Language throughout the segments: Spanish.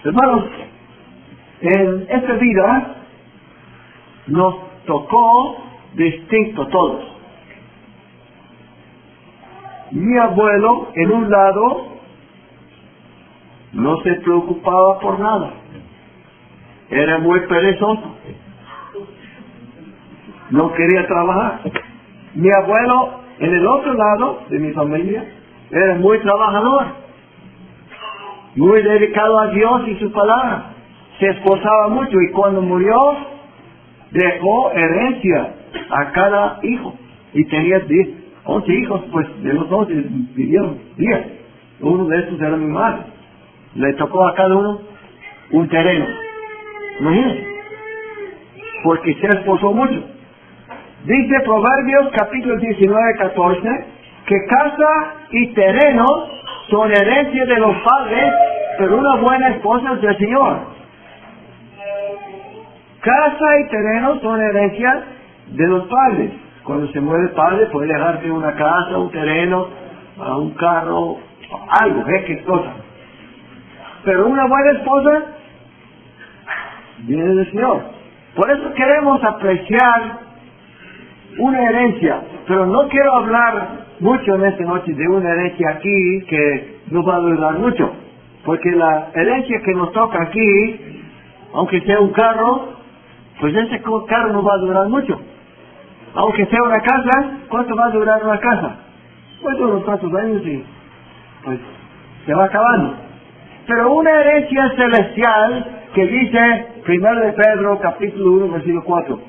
Hermanos, en esta vida nos tocó distinto todos. Mi abuelo, en un lado, no se preocupaba por nada. Era muy perezoso. No quería trabajar. Mi abuelo, en el otro lado de mi familia, era muy trabajador. Muy dedicado a Dios y su palabra. Se esforzaba mucho y cuando murió, dejó herencia a cada hijo. Y tenía 11 hijos, pues de los 11 vivieron 10. Uno de estos era mi madre. Le tocó a cada uno un terreno. Imagínense. Porque se esforzó mucho. Dice Proverbios capítulo 19, 14, que casa y terreno son herencia de los padres, pero una buena esposa es del Señor. Casa y terreno son herencia de los padres. Cuando se muere el padre puede dejarte una casa, un terreno, un carro, algo, qué cosa. Pero una buena esposa viene del Señor. Por eso queremos apreciar una herencia, pero no quiero hablar mucho en esta noche de una herencia aquí que no va a durar mucho, porque la herencia que nos toca aquí, aunque sea un carro, pues ese carro no va a durar mucho. Aunque sea una casa, ¿cuánto va a durar una casa? Pues unos cuantos años y pues se va acabando. Pero una herencia celestial que dice 1 de Pedro capítulo 1 versículo 4,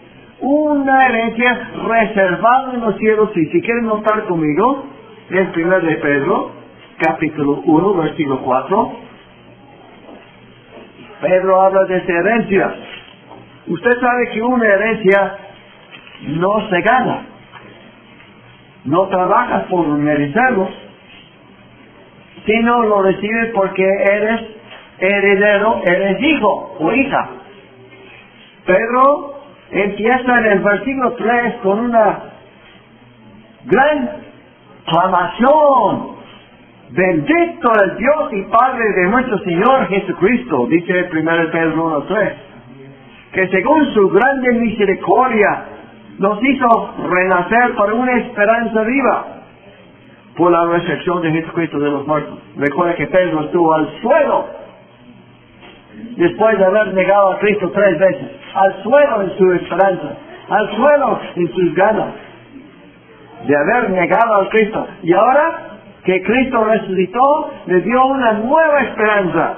una herencia reservada en los cielos. Y si quieren notar conmigo, es 1 de Pedro capítulo 1 versículo 4. Pedro habla de esa herencia. Usted sabe que una herencia no se gana. No trabajas por merecerlo, sino lo recibes porque eres heredero, eres hijo o hija. Pedro empieza en el versículo 3 con una gran clamación. Bendito el Dios y Padre de nuestro Señor Jesucristo, dice 1 Pedro 1:3, que según su grande misericordia nos hizo renacer para una esperanza viva por la resurrección de Jesucristo de los muertos. Recuerda que Pedro estuvo al suelo después de haber negado a Cristo 3 veces, al suelo en su esperanza, al suelo en sus ganas de haber negado a Cristo. Y ahora que Cristo resucitó, le dio una nueva esperanza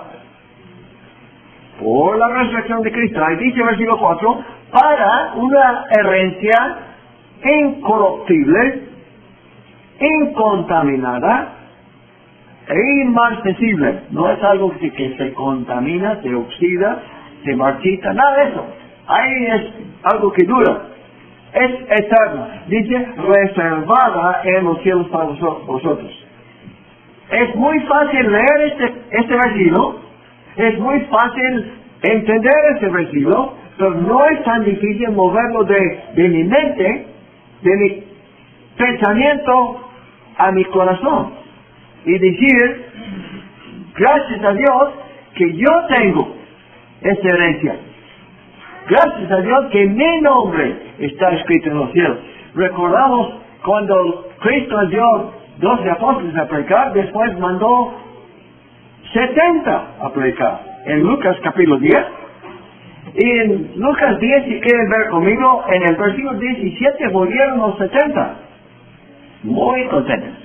por la resurrección de Cristo. Ahí dice versículo 4, para una herencia incorruptible, incontaminada e inmarcesible. No es algo que se contamina, se oxida, se marchita, nada de eso. Ahí es algo que dura. Es eterna. Dice, reservada en los cielos para vosotros. Es muy fácil leer este versículo. Es muy fácil entender este versículo, pero no es tan difícil moverlo de mi mente, de mi pensamiento a mi corazón. Y decir, gracias a Dios que yo tengo esta herencia. Gracias a Dios que mi nombre está escrito en los cielos. Recordamos cuando Cristo dio 12 apóstoles a predicar, después mandó 70 a predicar. En Lucas capítulo 10. Y en Lucas 10, si quieren ver conmigo, en el versículo 17 volvieron los 70. Muy contentos.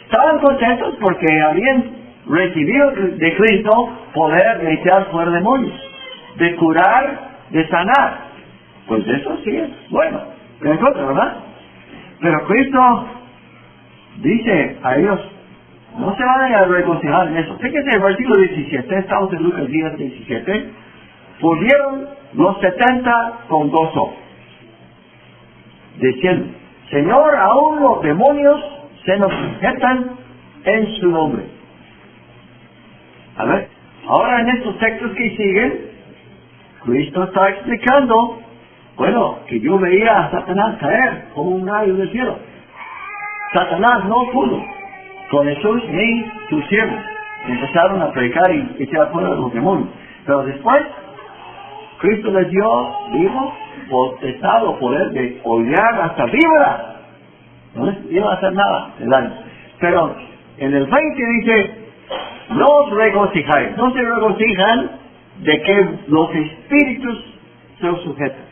Estaban contentos porque habían recibido de Cristo poder de echar fuera demonios, de curar, de sanar. Pues eso sí es bueno. ¿Verdad? Pero Cristo dice a ellos, no se van a regocijar en eso. Fíjense el versículo 17, estamos en Lucas 10, 17. Volvieron los 70 con gozo, diciendo, Señor, aún los demonios se nos sujetan en su nombre. A ver, ahora en estos textos que siguen, Cristo está explicando, bueno, que yo veía a Satanás caer como un rayo del cielo. Satanás no pudo con Jesús ni sus siervos. empezaron a predicar y echar fuera de los demonios. Pero después, Cristo les dijo, potestad o poder de hollar hasta víboras. No les iba a hacer nada de daño. Pero en el 20 dice, no os regocijáis. No se regocijan de que los espíritus se os sujetan,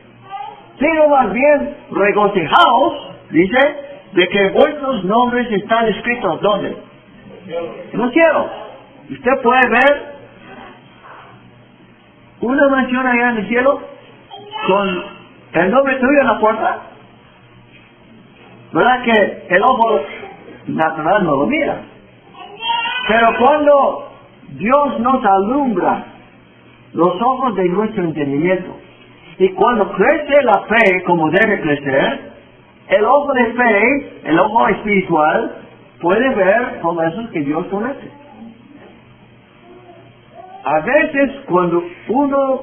sino más bien regocijaos, dice, de que vuestros nombres están escritos, ¿dónde? En los cielos. Usted puede ver una mansión allá en el cielo con el nombre tuyo en la puerta. ¿Verdad que el ojo natural no lo mira? Pero cuando Dios nos alumbra los ojos de nuestro entendimiento, y cuando crece la fe como debe crecer, el ojo de fe, el ojo espiritual, puede ver promesas que Dios promete. A veces cuando uno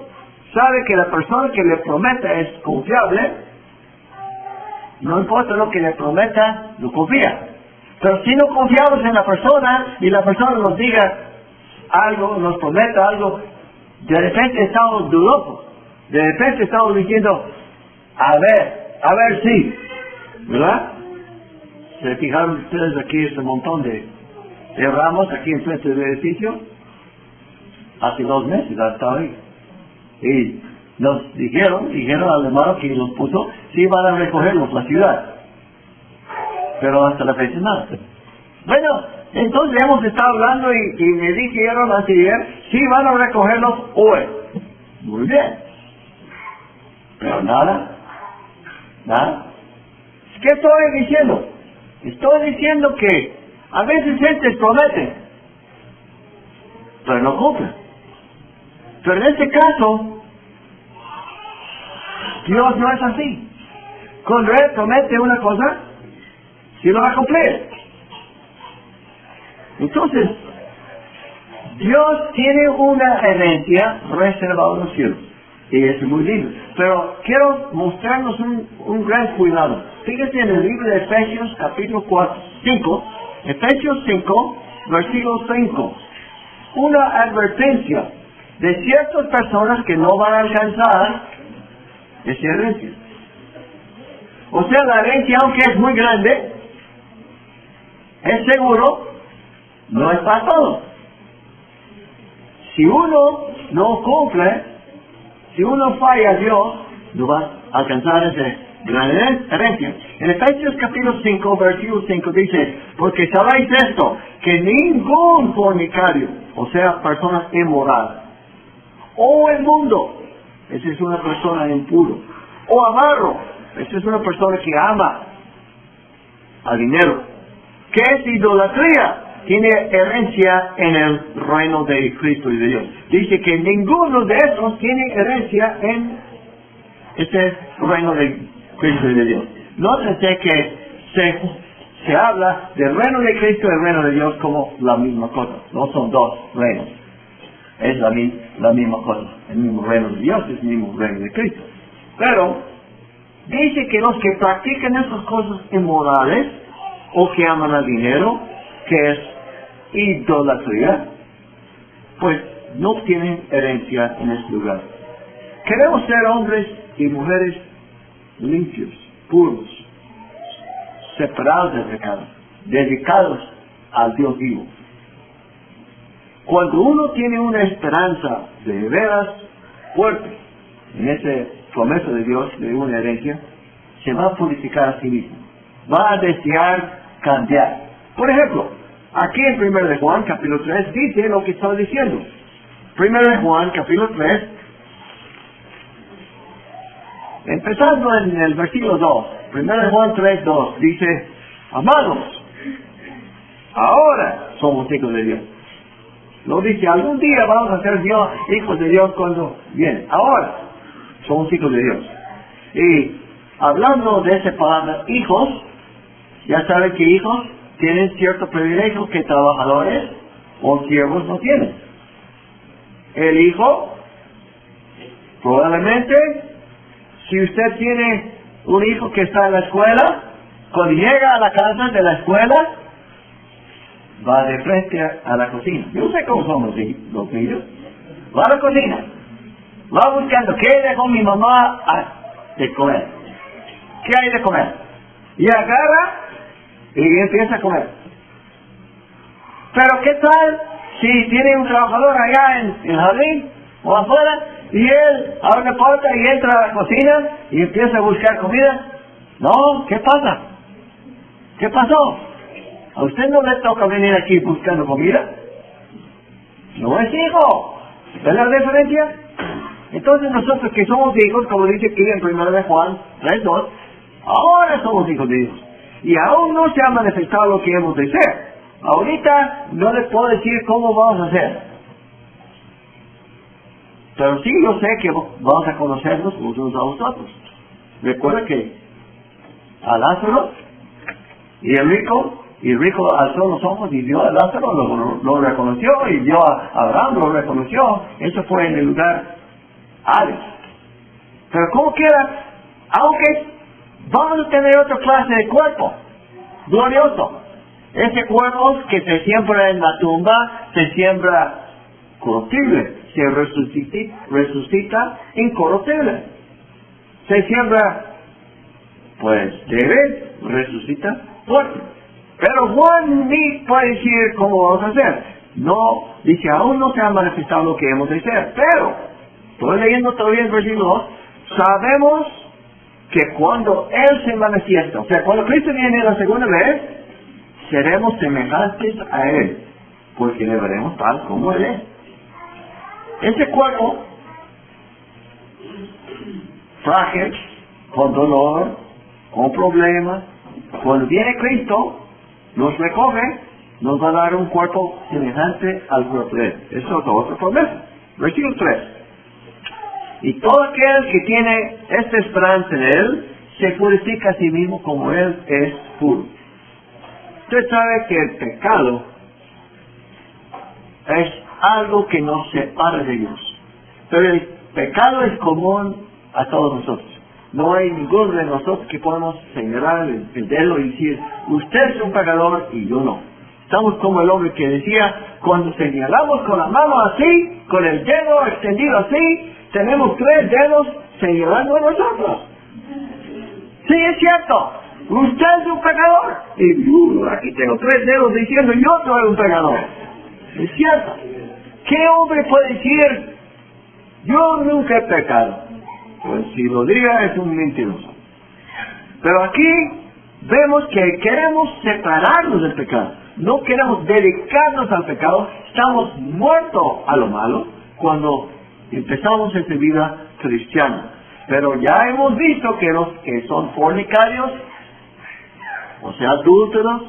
sabe que la persona que le promete es confiable, no importa lo que le prometa, lo confía. Pero si no confiamos en la persona y la persona nos diga algo, nos prometa algo, de repente estamos dudosos. De repente estamos diciendo, a ver si, ¿verdad? ¿Se fijaron ustedes aquí ese montón de ramos aquí enfrente del edificio? Hace 2 meses hasta hoy. Y nos dijeron al hermano que los puso, sí van a recogerlos la ciudad. Pero hasta la fecha nada. Bueno, entonces hemos estado hablando y me dijeron ayer, sí van a recogerlos hoy. Muy bien. Pero nada. ¿Qué estoy diciendo? Estoy diciendo que a veces gente promete, pero no cumple. Pero en este caso, Dios no es así. Cuando Él promete una cosa, sí lo va a cumplir. Entonces, Dios tiene una herencia reservada en los cielos. Y eso es muy lindo. Pero quiero mostrarnos un gran cuidado. Fíjense en el libro de Efesios capítulo 5. Efesios 5, versículo 5. Una advertencia de ciertas personas que no van a alcanzar esa herencia. O sea, la herencia, aunque es muy grande, es seguro, no es para todos. Si uno no cumple, si uno falla a Dios, no va a alcanzar esa gran herencia. En Efesios capítulo 5, versículo 5 dice, porque sabéis esto, que ningún fornicario, o sea, persona inmoral, o el mundo, esa es una persona impuro, o avarro, esa es una persona que ama al dinero, que es idolatría, tiene herencia en el reino de Cristo y de Dios. Dice que ninguno de esos tiene herencia en este reino de Cristo y de Dios. Nótense que se habla del reino de Cristo y del reino de Dios como la misma cosa. No son dos reinos. Es la misma cosa. El mismo reino de Dios es el mismo reino de Cristo. Pero dice que los que practican esas cosas inmorales o que aman al dinero, que es idolatría, pues no tienen herencia en este lugar. Queremos ser hombres y mujeres limpios, puros, separados del pecado, dedicados al Dios vivo. Cuando uno tiene una esperanza de veras fuerte en esa promesa de Dios de una herencia, se va a purificar a sí mismo, va a desear cambiar. Por ejemplo, aquí en 1 de Juan, capítulo 3, dice lo que estaba diciendo. 1 de Juan, capítulo 3, empezando en el versículo 2, 1 de Juan 3, 2, dice, amados, ahora somos hijos de Dios. Lo dice, algún día vamos a ser hijos de Dios cuando viene. Ahora somos hijos de Dios. Y hablando de esa palabra, hijos, ya saben que hijos tienen cierto privilegio que trabajadores o siervos no tienen. El hijo, probablemente, si usted tiene un hijo que está en la escuela, cuando llega a la casa de la escuela, va de frente a la cocina. Yo sé cómo son los niños. Va a la cocina. Va buscando qué dejó mi mamá de comer. ¿Qué hay de comer? Y agarra y empieza a comer. Pero ¿qué tal si tiene un trabajador allá en el jardín o afuera y él abre la puerta y entra a la cocina y empieza a buscar comida? No, ¿qué pasa? ¿Qué pasó? ¿A usted no le toca venir aquí buscando comida? No es hijo. ¿Ves la diferencia? Entonces nosotros que somos hijos, como dice aquí en 1 de Juan 3:2, ahora somos hijos de Dios. Y aún no se ha manifestado lo que hemos de ser. Ahorita no les puedo decir cómo vamos a hacer. Pero sí yo sé que vamos a conocernos unos a vosotros. Recuerda que a Lázaro y el rico alzó los ojos y vio a Lázaro, lo reconoció, y vio a Abraham, lo reconoció. Eso fue en el lugar Hades. Pero como quiera, aunque vamos a tener otra clase de cuerpo glorioso. Ese cuerpo que se siembra en la tumba, se siembra corruptible, se resucita incorruptible. Se siembra, pues, débil, resucita fuerte. Pero Juan ni puede decir cómo vamos a hacer. No, dice, aún no se ha manifestado lo que hemos de ser. Pero, estoy leyendo todavía el versículo 2, sabemos que cuando Él se manifiesta, o sea, cuando Cristo viene la segunda vez, seremos semejantes a Él, porque le veremos tal como Él es. Ese cuerpo, frágil, con dolor, con problemas, cuando viene Cristo, nos recoge, nos va a dar un cuerpo semejante al cuerpo de Él. Eso es otra promesa. Versículo 3. Y todo aquel que tiene esta esperanza en Él, se purifica a sí mismo como Él es puro. Usted sabe que el pecado es algo que nos separa de Dios. Pero el pecado es común a todos nosotros. No hay ninguno de nosotros que podamos señalar el dedo y decir, usted es un pecador y yo no. Estamos como el hombre que decía, cuando señalamos con la mano así, con el dedo extendido así, tenemos 3 dedos señalando a nosotros. Sí, es cierto. Usted es un pecador. Y aquí tengo 3 dedos diciendo, yo soy un pecador. Es cierto. ¿Qué hombre puede decir, yo nunca he pecado? Pues si lo diga es un mentiroso. Pero aquí vemos que queremos separarnos del pecado. No queremos dedicarnos al pecado. Estamos muertos a lo malo cuando empezamos esta vida cristiana. Pero ya hemos visto que los que son fornicarios, o sea, adúlteros,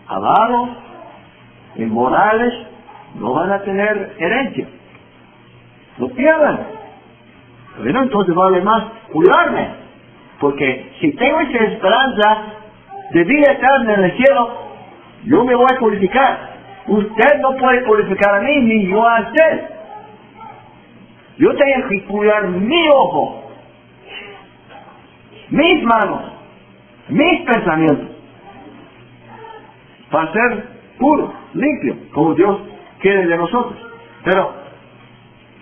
avaros, inmorales, no van a tener herencia. Lo pierden. Bueno, entonces vale más cuidarme. Porque si tengo esa esperanza de vida eterna en el cielo, yo me voy a purificar. Usted no puede purificar a mí, ni yo a usted. Yo tengo que cuidar mi ojo, mis manos, mis pensamientos, para ser puro, limpio, como Dios quiere de nosotros. Pero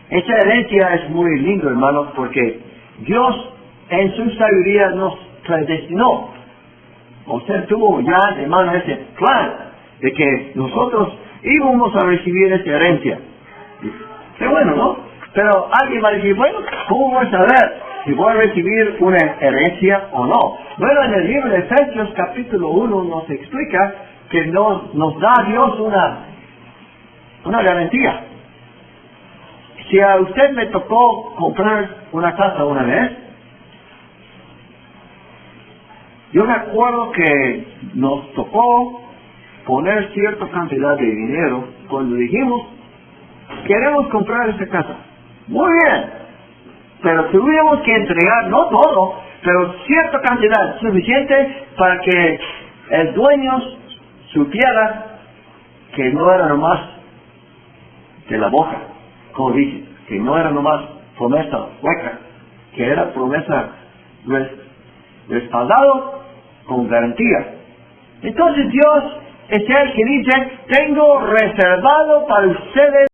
esa herencia es muy lindo, hermanos, porque Dios en su sabiduría nos predestinó. Usted tuvo ya de mano ese plan de que nosotros íbamos a recibir esa herencia. Qué bueno, ¿no? Pero alguien va a decir, bueno, ¿cómo voy a saber si voy a recibir una herencia o no? Bueno, en el libro de Efesios capítulo 1 nos explica que nos da Dios una garantía. Si a usted le tocó comprar una casa una vez, yo me acuerdo que nos tocó poner cierta cantidad de dinero cuando dijimos, queremos comprar esta casa. Muy bien, pero tuvimos que entregar, no todo, pero cierta cantidad suficiente para que el dueño supiera que no era nomás de la boca, como dice, que no era nomás promesa hueca, que era promesa respaldado con garantía. Entonces Dios es el que dice, tengo reservado para ustedes